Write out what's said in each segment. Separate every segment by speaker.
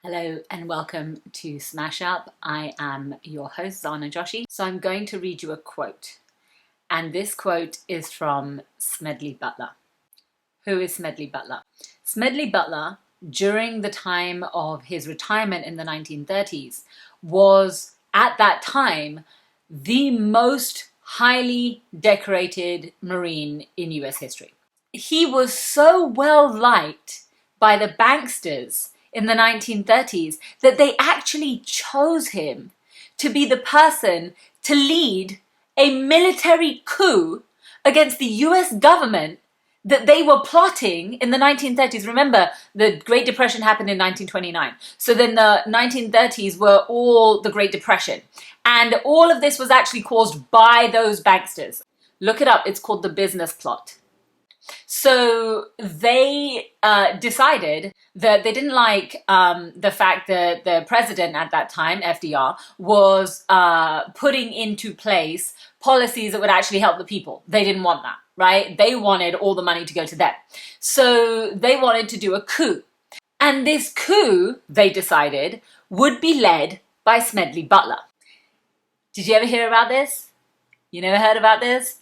Speaker 1: Hello and welcome to Smedley. I am your host, Zana Joshi. So I'm going to read you a quote. And this quote is from Smedley Butler. Who is Smedley Butler? Smedley Butler, during the time of his retirement in the 1930s, was at that time the most highly decorated Marine in US history. He was so well liked by the banksters in the 1930s that they actually chose him to be the person to lead a military coup against the US government that they were plotting in the 1930s. Remember, the Great Depression happened in 1929. So then the 1930s were all the Great Depression. And all of this was actually caused by those banksters. Look it up. It's called the business plot. So they decided that they didn't like the fact that the president at that time, FDR, was putting into place policies that would actually help the people. They didn't want that, right? They wanted all the money to go to them. So they wanted to do a coup. And this coup, they decided, would be led by Smedley Butler. Did you ever hear about this? You never heard about this?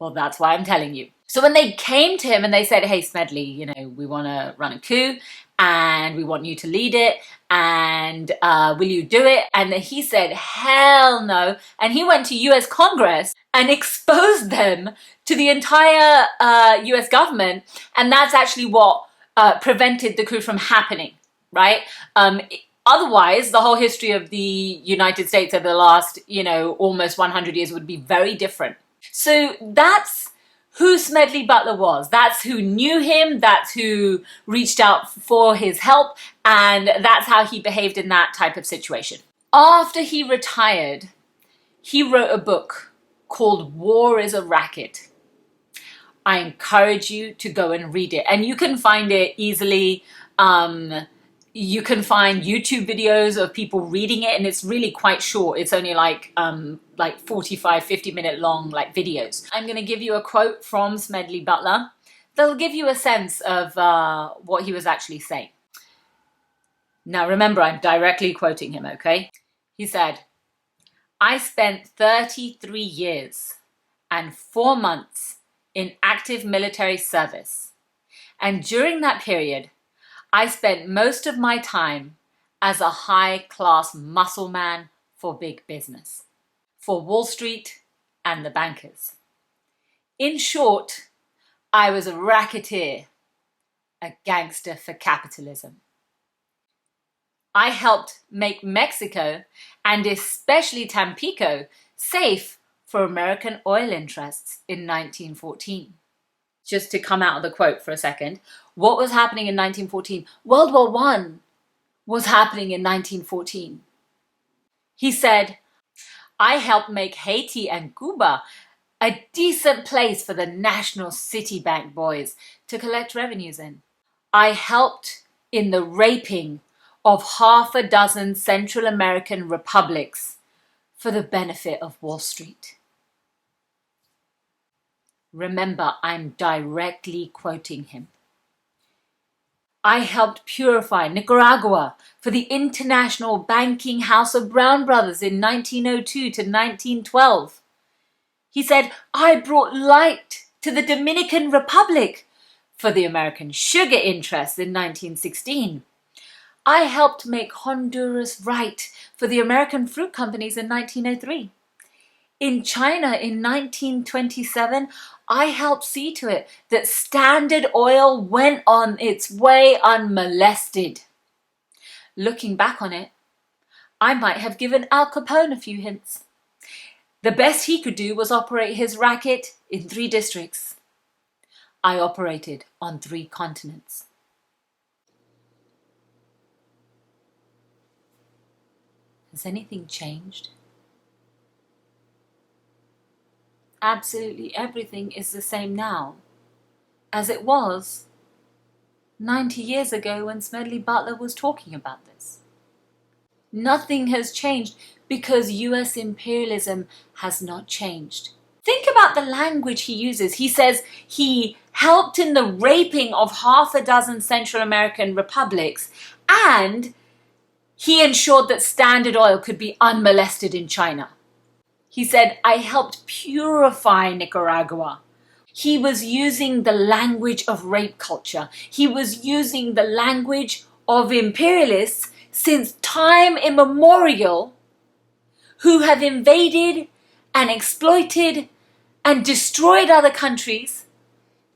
Speaker 1: Well, that's why I'm telling you. So when they came to him and they said, hey, Smedley, we want to run a coup and we want you to lead it and will you do it? And he said, hell no. And he went to US Congress and exposed them to the entire US government. And that's actually what prevented the coup from happening, right? Otherwise, the whole history of the United States over the last, almost 100 years would be very different. So that's who Smedley Butler was. That's who knew him. That's who reached out for his help. And that's how he behaved in that type of situation. After he retired, he wrote a book called War is a Racket. I encourage you to go and read it. And you can find it easily. You can find YouTube videos of people reading it, and it's really quite short. It's only like 45, 50-minute long videos. I'm going to give you a quote from Smedley Butler that'll give you a sense of what he was actually saying. Now remember, I'm directly quoting him, okay? He said, I spent 33 years and 4 months in active military service. And during that period, I spent most of my time as a high-class muscle man for big business, for Wall Street and the bankers. In short, I was a racketeer, a gangster for capitalism. I helped make Mexico, and especially Tampico, safe for American oil interests in 1914. Just to come out of the quote for a second, what was happening in 1914? World War I was happening in 1914. He said, I helped make Haiti and Cuba a decent place for the National City Bank boys to collect revenues in. I helped in the raping of 6 Central American republics for the benefit of Wall Street. Remember, I'm directly quoting him. I helped purify Nicaragua for the International Banking House of Brown Brothers in 1902 to 1912. He said, I brought light to the Dominican Republic for the American sugar interests in 1916. I helped make Honduras right for the American fruit companies in 1903. In China in 1927, I helped see to it that Standard Oil went on its way unmolested. Looking back on it, I might have given Al Capone a few hints. The best he could do was operate his racket in 3 districts. I operated on 3 continents. Has anything changed? Absolutely everything is the same now as it was 90 years ago when Smedley Butler was talking about this. Nothing has changed because US imperialism has not changed. Think about the language he uses. He says he helped in the raping of 6 Central American republics and He ensured that Standard Oil could be unmolested in China. He said, I helped purify Nicaragua. He was using the language of rape culture. He was using the language of imperialists since time immemorial, who have invaded and exploited and destroyed other countries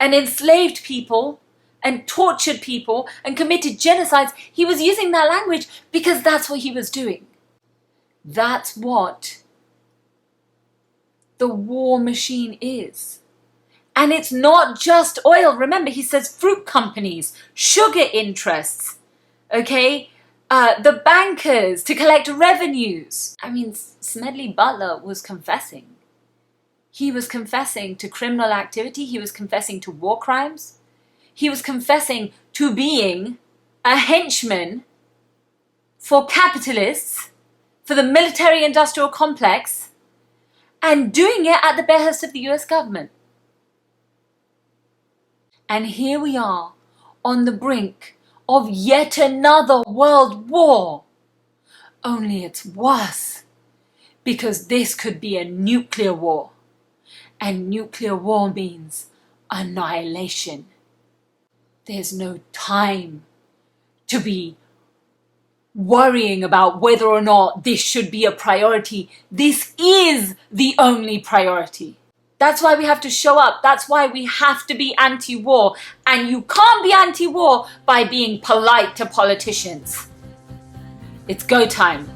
Speaker 1: and enslaved people and tortured people and committed genocides. He was using that language because that's what he was doing. That's what the war machine is. And it's not just oil. Remember, he says fruit companies, sugar interests, okay? The bankers to collect revenues. I mean, Smedley Butler was confessing. He was confessing to criminal activity. He was confessing to war crimes. He was confessing to being a henchman for capitalists, for the military-industrial complex, and doing it at the behest of the US government. And here we are on the brink of yet another world war. Only it's worse, because this could be a nuclear war. And nuclear war means annihilation. There's no time to be worrying about whether or not this should be a priority. This is the only priority. That's why we have to show up. That's why we have to be anti-war. And you can't be anti-war by being polite to politicians. It's go time.